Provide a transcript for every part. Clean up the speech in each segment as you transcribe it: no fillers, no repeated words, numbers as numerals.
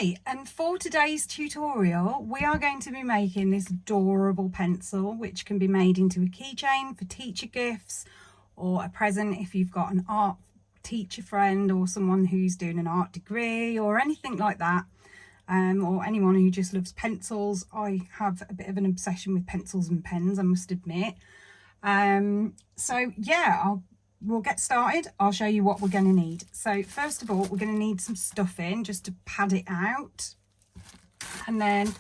Hi, and for today's tutorial we are going to be making this adorable pencil which can be made into a keychain for teacher gifts or a present if you've got an art teacher friend or someone who's doing an art degree or anything like that, or anyone who just loves pencils. I have a bit of an obsession with pencils and pens, I must admit. So yeah, we'll get started. I'll show you what we're going to need. So first of all, we're going to need some stuffing just to pad it out, and then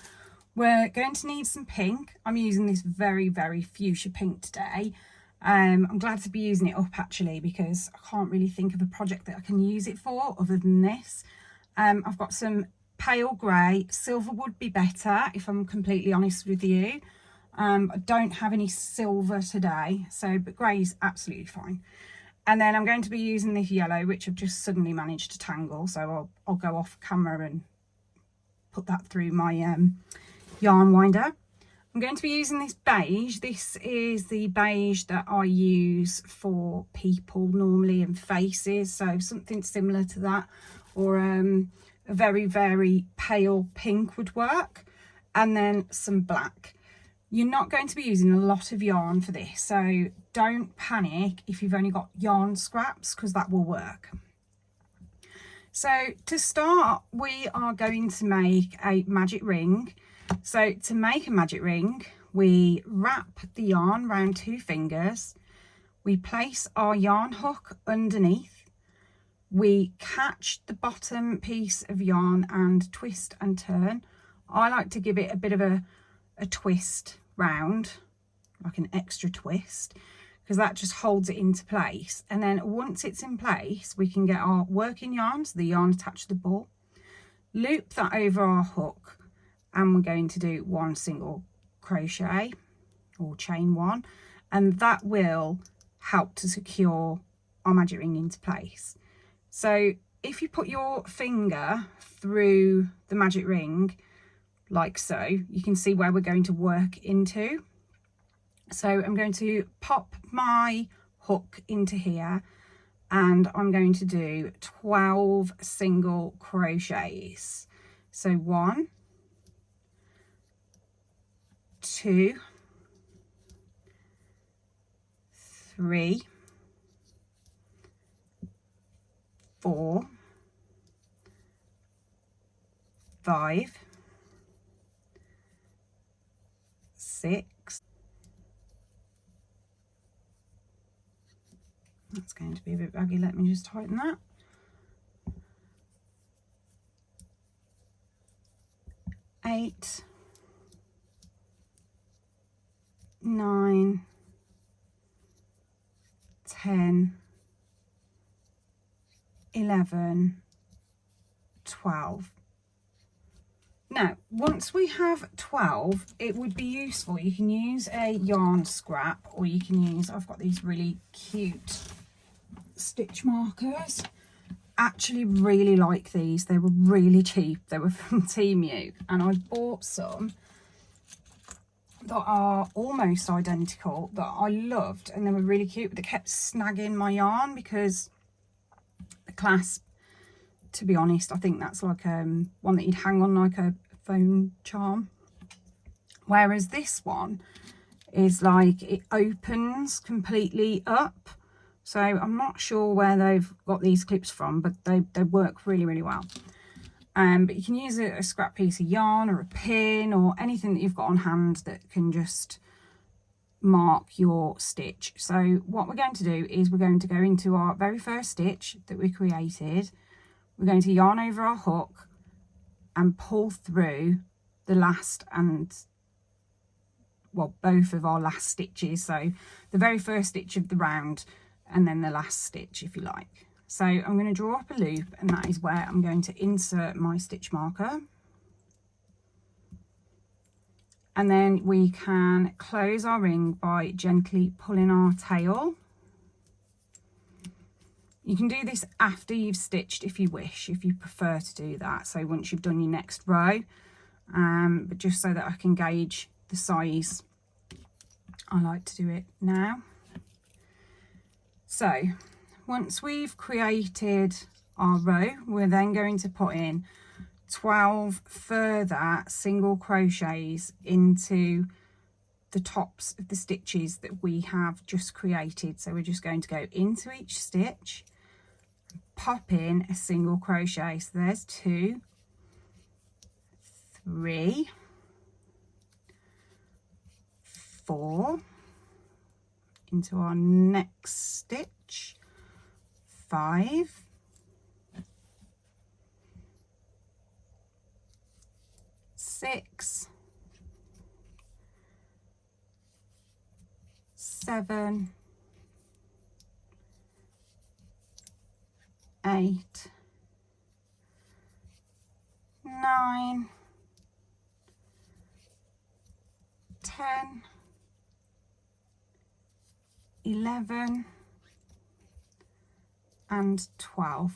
we're going to need some pink. I'm using this very fuchsia pink today. I'm glad to be using it up actually, because I can't really think of a project that I can use it for other than this. I've got some pale grey. Silver would be better if I'm completely honest with you. I don't have any silver today, but grey is absolutely fine. And then I'm going to be using this yellow, which I've just suddenly managed to tangle, so I'll go off camera and put that through my yarn winder. I'm going to be using this beige. This is the beige that I use for people normally and faces, so something similar to that, or a very pale pink would work, and then some black. You're not going to be using a lot of yarn for this, so don't panic if you've only got yarn scraps, because that will work. So to start, we are going to make a magic ring. So to make a magic ring, we wrap the yarn around 2 fingers, we place our yarn hook underneath, we catch the bottom piece of yarn and twist and turn. I like to give it a bit of a twist round, like an extra twist, because that just holds it into place. And then once it's in place, we can get our working yarn, so the yarn attached to the ball, loop that over our hook, and we're going to do 1 single crochet or chain 1, and that will help to secure our magic ring into place. So if you put your finger through the magic ring like so, you can see where we're going to work into. So I'm going to pop my hook into here, and I'm going to do 12 single crochets. So 1, 2, 3, 4, 5, 6. That's going to be a bit baggy. Let me just tighten that. 8, 9, 10, 11, 12. Now, once we have 12, it would be useful. You can use a yarn scrap, or you can use, I've got these really cute stitch markers. Actually really like these. They were really cheap. They were from Temu, and I bought some that are almost identical that I loved, and they were really cute. They kept snagging my yarn because the clasp, to be honest, I think that's like one that you'd hang on like a phone charm, whereas this one is like it opens completely up. So I'm not sure where they've got these clips from, but they work really well. But you can use a scrap piece of yarn or a pin or anything that you've got on hand that can just mark your stitch. So what we're going to do is we're going to go into our very first stitch that we created. We're going to yarn over our hook and pull through the last and, well, both of our last stitches. So the very first stitch of the round and then the last stitch, if you like. So I'm going to draw up a loop, and that is where I'm going to insert my stitch marker. And then we can close our ring by gently pulling our tail. You can do this after you've stitched if you wish, if you prefer to do that. So once you've done your next row, but just so that I can gauge the size, I like to do it now. So once we've created our row, we're then going to put in 12 further single crochets into the tops of the stitches that we have just created. So we're just going to go into each stitch, pop in a single crochet. So there's 2, 3, 4, into our next stitch, 5, 6, 7, 8, 9, 10, 11 and 12.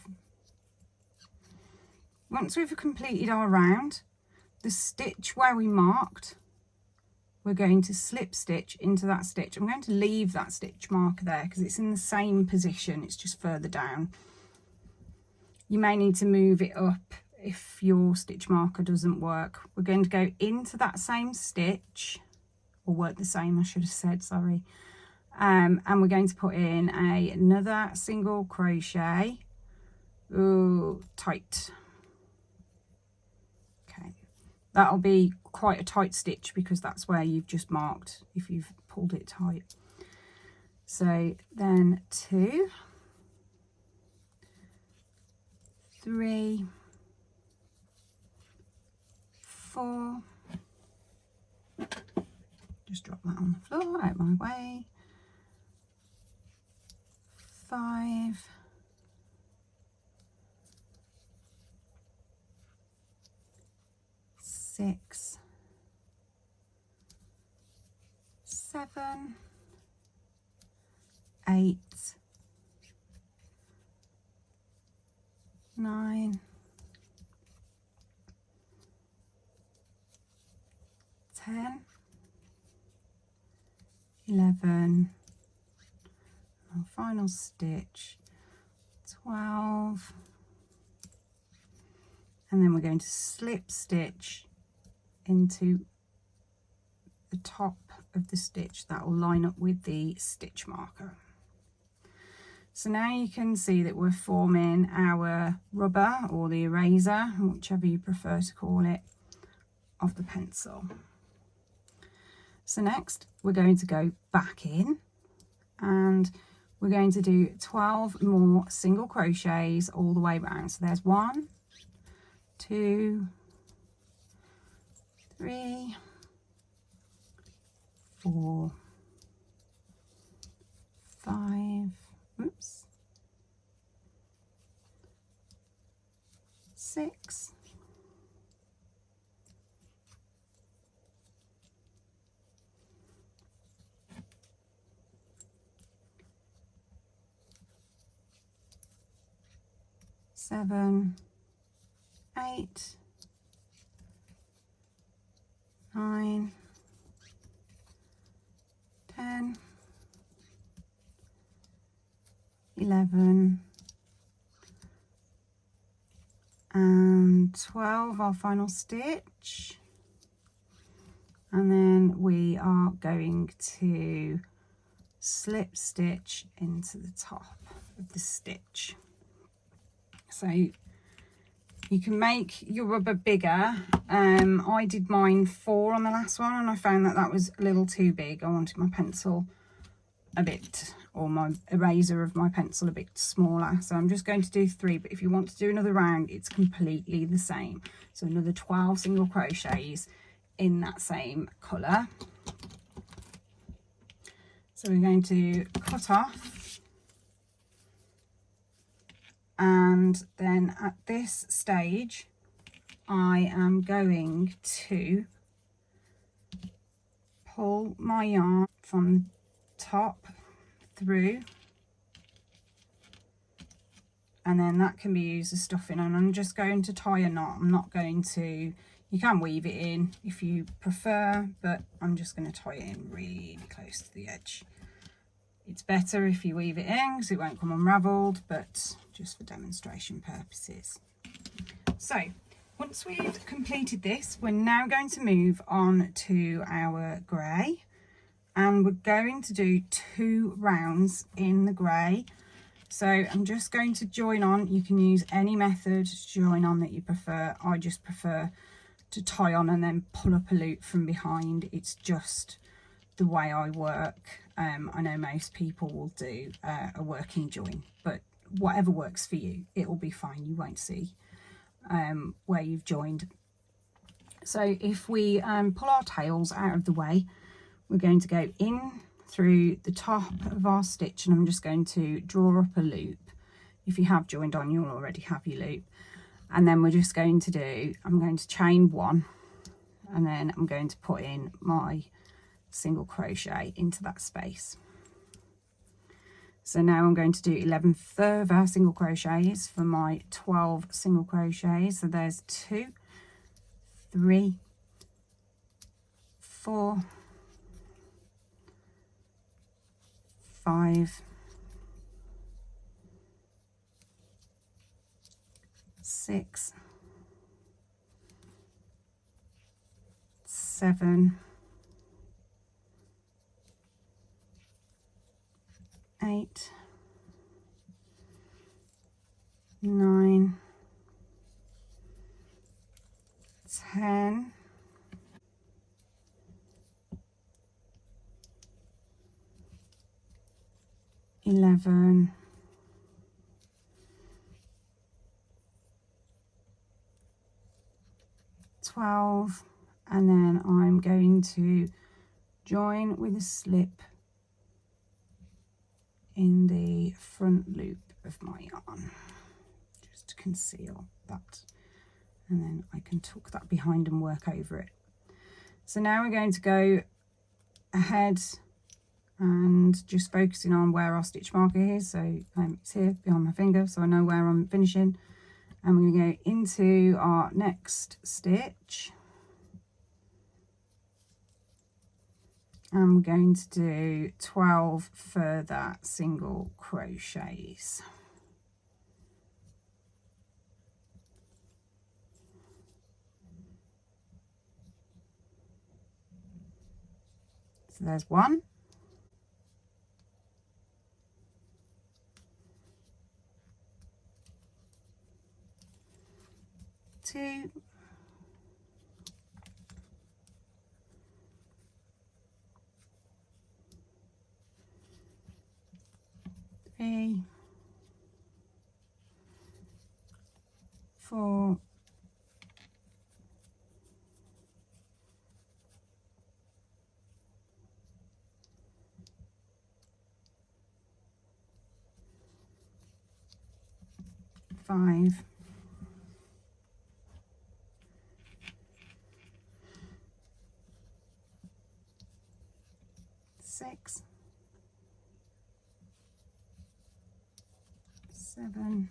Once we've completed our round, the stitch where we marked, we're going to slip stitch into that stitch. I'm going to leave that stitch marker there because it's in the same position, it's just further down. You may need to move it up if your stitch marker doesn't work. We're going to go into that same stitch, or work the same, I should have said, sorry. And we're going to put in another single crochet. Ooh, tight. Okay, that'll be quite a tight stitch because that's where you've just marked if you've pulled it tight. So then 2, 3, 4, just drop that on the floor out my way, 5, 6, 7, 8, 9, 10, 11, our final stitch, 12, and then we're going to slip stitch into the top of the stitch that will line up with the stitch marker. So now you can see that we're forming our rubber or the eraser, whichever you prefer to call it, of the pencil. So next we're going to go back in and we're going to do 12 more single crochets all the way around. So there's 1, 2, 3, 4, 5, oops, 6, 7, 8, 9, 10, 11 and 12, our final stitch, and then we are going to slip stitch into the top of the stitch. So you can make your rubber bigger. I did mine 4 on the last one and I found that that was a little too big. I wanted my pencil a bit, or my eraser of my pencil a bit smaller, so I'm just going to do 3, but if you want to do another round it's completely the same. So another 12 single crochets in that same colour. So we're going to cut off, and then at this stage I am going to pull my yarn from top through, and then that can be used as stuffing, and I'm just going to tie a knot. I'm not going to, you can weave it in if you prefer, but I'm just going to tie it in really close to the edge. It's better if you weave it in because it won't come unravelled, but just for demonstration purposes. So Once we've completed this, we're now going to move on to our grey, and we're going to do 2 rounds in the grey. So I'm just going to join on. You can use any method to join on that you prefer. I just prefer to tie on and then pull up a loop from behind. It's just the way I work. I know most people will do a working join, but whatever works for you, it will be fine. You won't see where you've joined. So if we pull our tails out of the way, we're going to go in through the top of our stitch, and I'm just going to draw up a loop. If you have joined on, you'll already have your loop. And then we're just going to do, I'm going to chain 1, and then I'm going to put in my single crochet into that space. So now I'm going to do 11 further single crochets for my 12 single crochets. So there's 2, 3, 4, 5, 6, 7, 8, 9, 10, 11, 12, and then I'm going to join with a slip in the front loop of my yarn, just to conceal that, and then I can tuck that behind and work over it. So now we're going to go ahead and just focusing on where our stitch marker is. So it's here behind my finger, so I know where I'm finishing. And we're going to go into our next stitch, and we're going to do 12 further single crochets. So there's 1, 2, 3, 4, 5, 6, 7,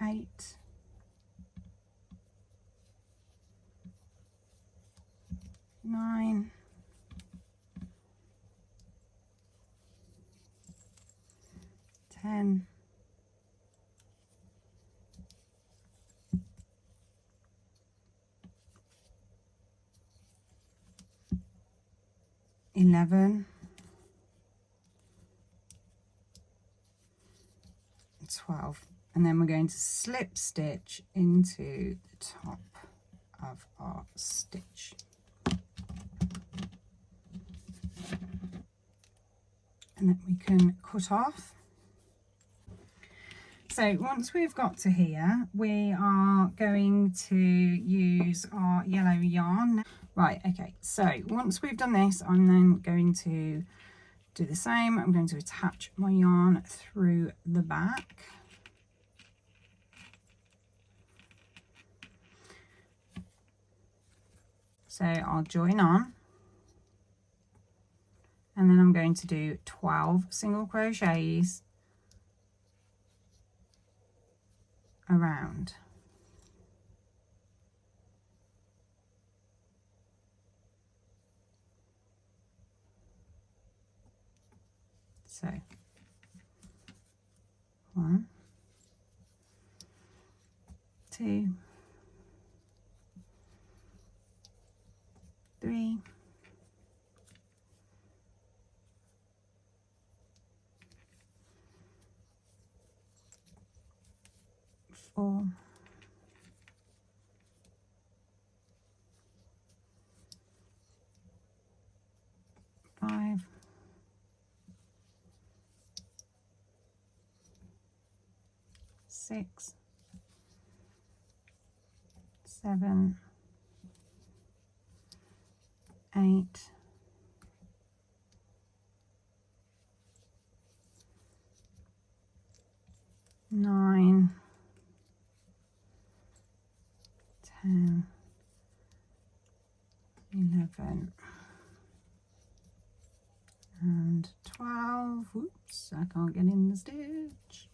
8, 9, 10, 11, 12, and then we're going to slip stitch into the top of our stitch. And then we can cut off. So once we've got to here, we are going to use our yellow yarn. Right, okay, so once we've done this, I'm then going to do the same. I'm going to attach my yarn through the back. So I'll join on, and then I'm going to do 12 single crochets around. So 1, 2, 3, 4, 5, 6, 7, 8, 9, 10, 11, and 12. Oops, I can't get in the stitch.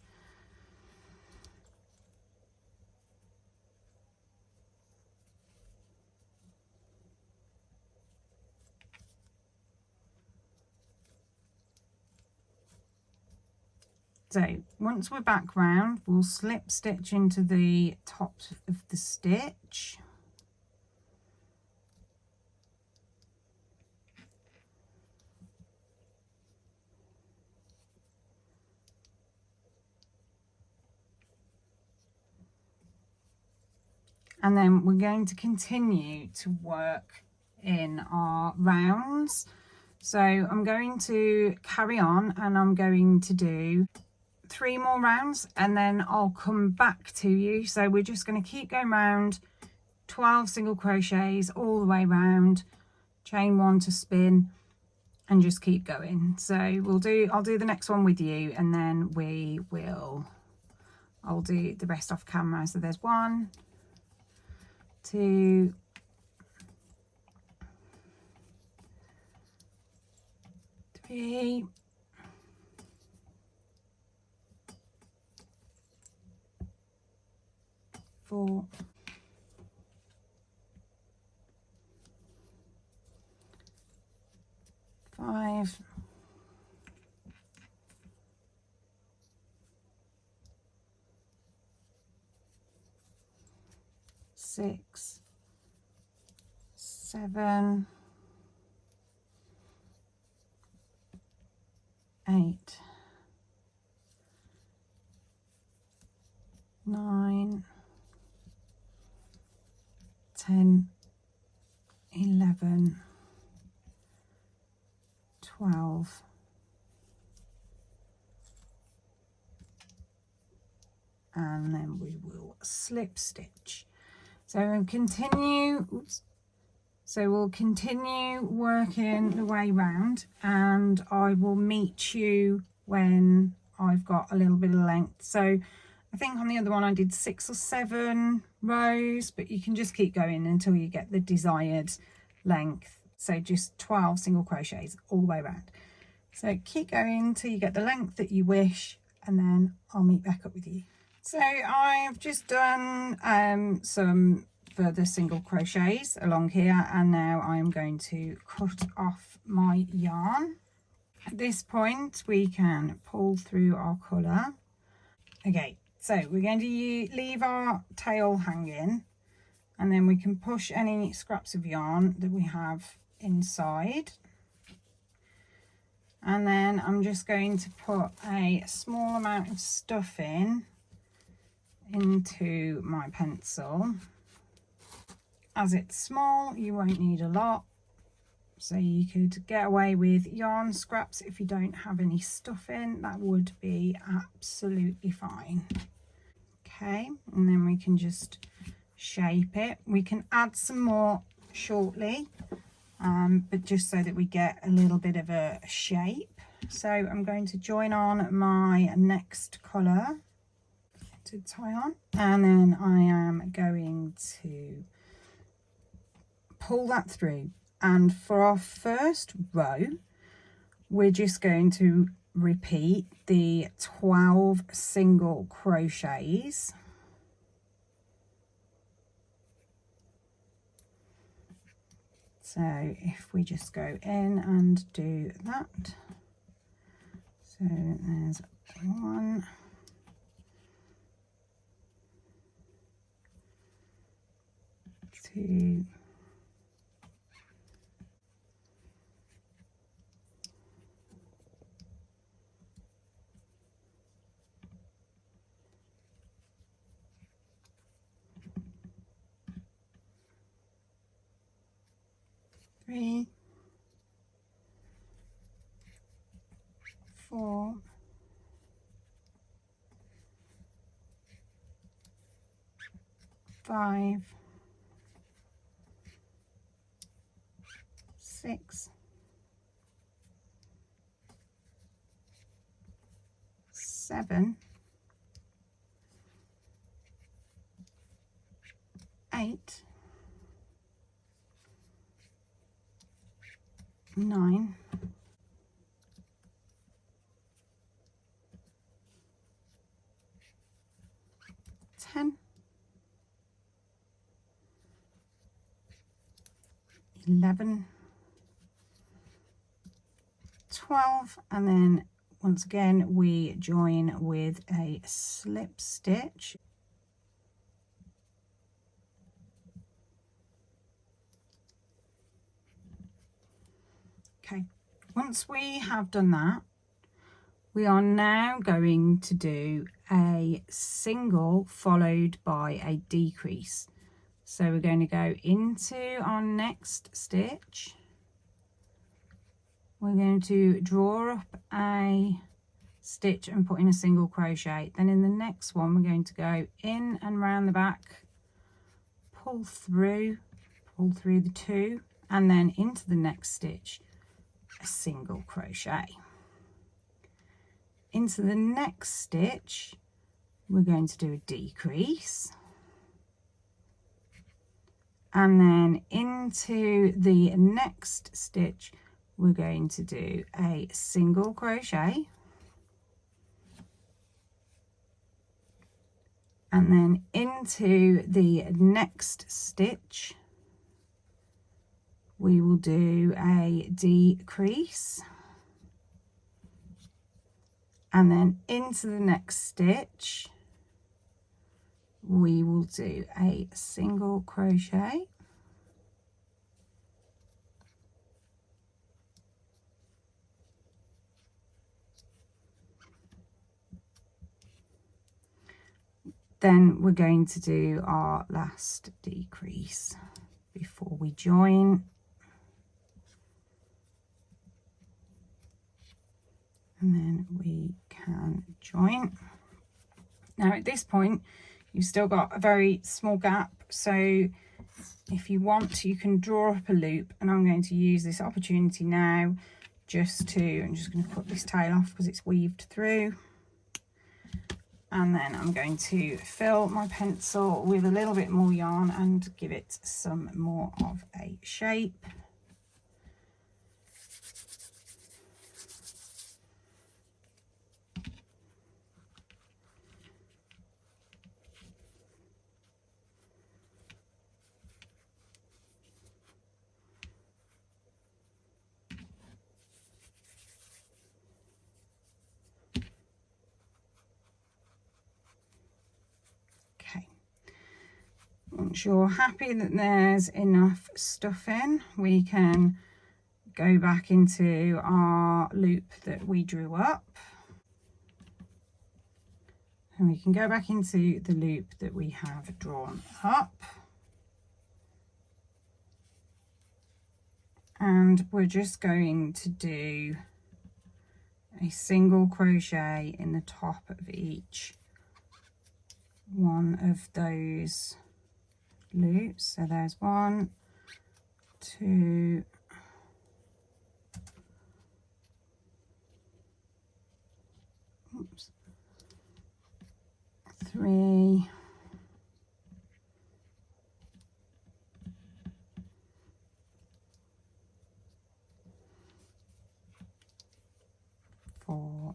So once we're back round, we'll slip stitch into the top of the stitch. And then we're going to continue to work in our rounds. So I'm going to carry on and I'm going to do 3 more rounds and then I'll come back to you. So we're just going to keep going round, 12 single crochets all the way round, chain 1 to spin, and just keep going. So I'll do the next one with you, and then I'll do the rest off camera. So there's 1, 2, 3, 4, 5, 6, 7, 8, 9, 10, 11, 12, and then we will slip stitch. So we'll continue, we'll continue working the way round, and I will meet you when I've got a little bit of length. So I think on the other one I did 6 or 7 rows, but you can just keep going until you get the desired length. So just 12 single crochets all the way around. So keep going till you get the length that you wish, and then I'll meet back up with you. So I've just done some further single crochets along here, and now I'm going to cut off my yarn. At this point we can pull through our colour. Okay, so we're going to leave our tail hanging, and then we can push any scraps of yarn that we have inside. And then I'm just going to put a small amount of stuff into my pencil. As it's small, you won't need a lot, so you could get away with yarn scraps if you don't have any stuff in. That would be absolutely fine. Okay, and then we can just shape it. We can add some more shortly, but just so that we get a little bit of a shape. So I'm going to join on my next colour to tie on, and then I am going to pull that through. And for our first row, we're just going to repeat the 12 single crochets. So if we just go in and do that, so there's 1, 2, 3, 4, 5, 6, 7, 8, 9, 10, 11, 12, and then once again we join with a slip stitch. Okay, once we have done that, we are now going to do a single followed by a decrease. So we're going to go into our next stitch. We're going to draw up a stitch and put in a single crochet. Then in the next one, we're going to go in and round the back, pull through the 2, and then into the next stitch, a single crochet. Into the next stitch, we're going to do a decrease, and then into the next stitch we're going to do a single crochet, and then into the next stitch we will do a decrease, and then into the next stitch we will do a single crochet, then we're going to do our last decrease before we join, and then we can join. Now at this point you've still got a very small gap, so if you want you can draw up a loop, and I'm going to use this opportunity now just to, I'm just going to cut this tail off because it's weaved through, and then I'm going to fill my pencil with a little bit more yarn and give it some more of a shape. Once you're happy that there's enough stuff in, we can go back into our loop that we drew up, and we can go back into the loop that we have drawn up, and we're just going to do a single crochet in the top of each one of those loops. So there's 1, 2, 3, 4,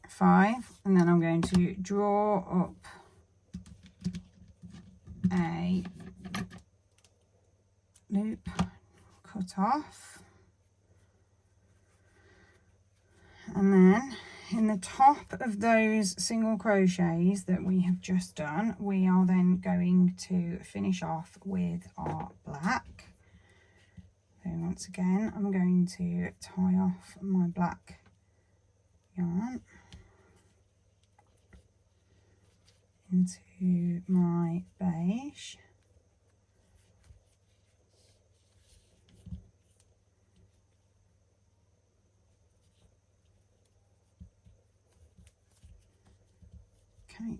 5, and then I'm going to draw up a loop, cut off, and then in the top of those single crochets that we have just done, we are then going to finish off with our black. So once again, I'm going to tie off my black yarn into my beige. Okay,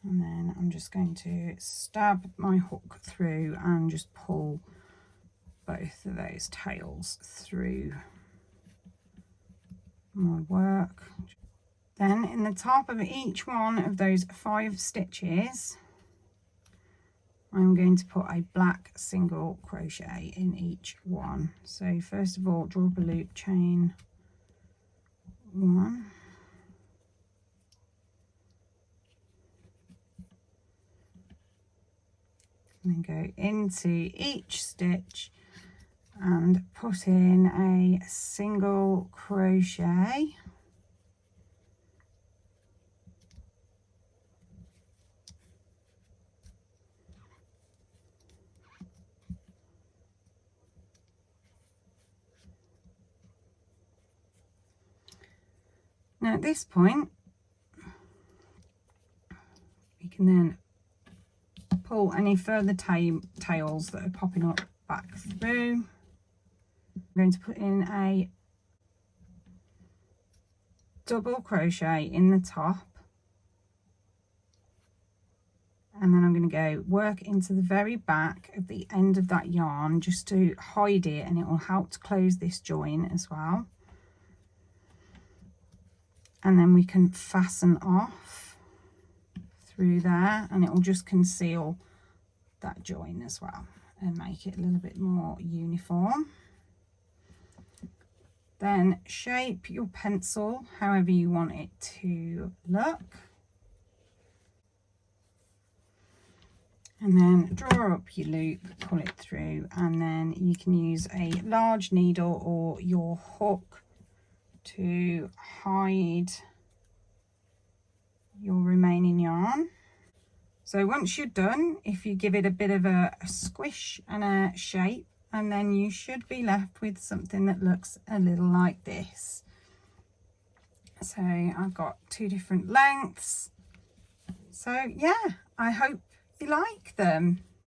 and then I'm just going to stab my hook through and just pull both of those tails through my work. Then in the top of each one of those 5 stitches, I'm going to put a black single crochet in each one. So first of all, draw up a loop, chain 1, and then go into each stitch and put in a single crochet. Now at this point, we can then pull any further tails that are popping up back through. I'm going to put in a double crochet in the top, and then I'm going to go work into the very back of the end of that yarn just to hide it, and it will help to close this join as well. And then we can fasten off through there, and it will just conceal that join as well and make it a little bit more uniform. Then shape your pencil however you want it to look, and then draw up your loop, pull it through, and then you can use a large needle or your hook to hide your remaining yarn. So once you're done, if you give it a bit of a squish and a shape, and then you should be left with something that looks a little like this. So I've got 2 different lengths. So yeah, I hope you like them.